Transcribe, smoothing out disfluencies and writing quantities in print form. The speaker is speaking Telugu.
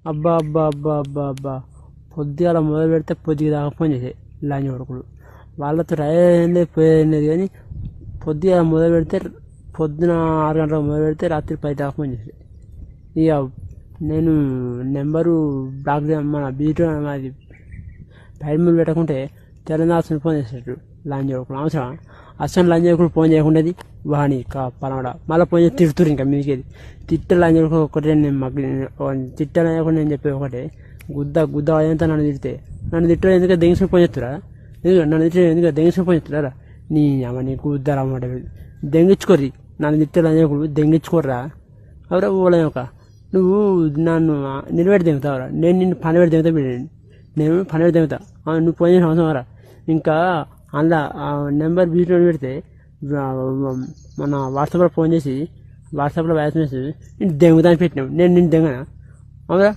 అబ్బా అబ్బా అబ్బా అబ్బా అబ్బా పొద్దుగాల మొదలు పెడితే పొద్దుగా దాకా ఫోన్ చేసాయి లంచ్ కొడుకులు. వాళ్ళతో అయ్యేది పోయేది కానీ పొద్దుగా మొదలు పెడితే పొద్దున 6 గంటలకు మొదలు పెడితే రాత్రి 10 దాకా ఫోన్ చేసాయి. ఇక నేను నెంబరు బ్లాక్ మన బీటో అది టైములు పెట్టకుంటే తెలంగాణ ఫోన్ చేసేటట్టు లంచ్ కొడుకులు అవసరం అసలు లంచ్ కొడుకులు ఫోన్ చేయకుండాది వాణి పనవడ మళ్ళీ ఫోన్ చేసి తిడుతురు. ఇంకా మీకేది తిట్ట లంచ్ కొడుకు ఒకటే నేను మాకు తిట్ట లేకుండా నేను చెప్పేది ఒకటే గుద్ద అదంతా నన్ను తిట్టడం ఎందుకంటే దెంగిసుకుని ఫోన్ చేస్తురా నన్ను తిట్టే ఎందుకంటే దెంగిసుకుని ఫోన్ చేస్తున్నారా నీ అమ్మ నీ గుద్దరమాట దెంగించుకోర్రి నన్ను తిట్టే లంచ్ కొడుకు దెంగించుకోర్రా ఎవరో ఓలేం ఒక నువ్వు నన్ను నిలబెట్టి దిగుతావురా నేను నిన్ను పని పెట్టి దిగుతా నేను పని పెట్టి దిగుతా నువ్వు ఫోన్ చేసిన అవసరం రా. ఇంకా అందులో నెంబర్ బీట్లో పెడితే మన వాట్సాప్లో ఫోన్ చేసి వాట్సాప్లో వాయిస్ మెసేజ్ నేను దెంగుతాను పెట్టినావు నేను నిన్ను దెంగనా అవురా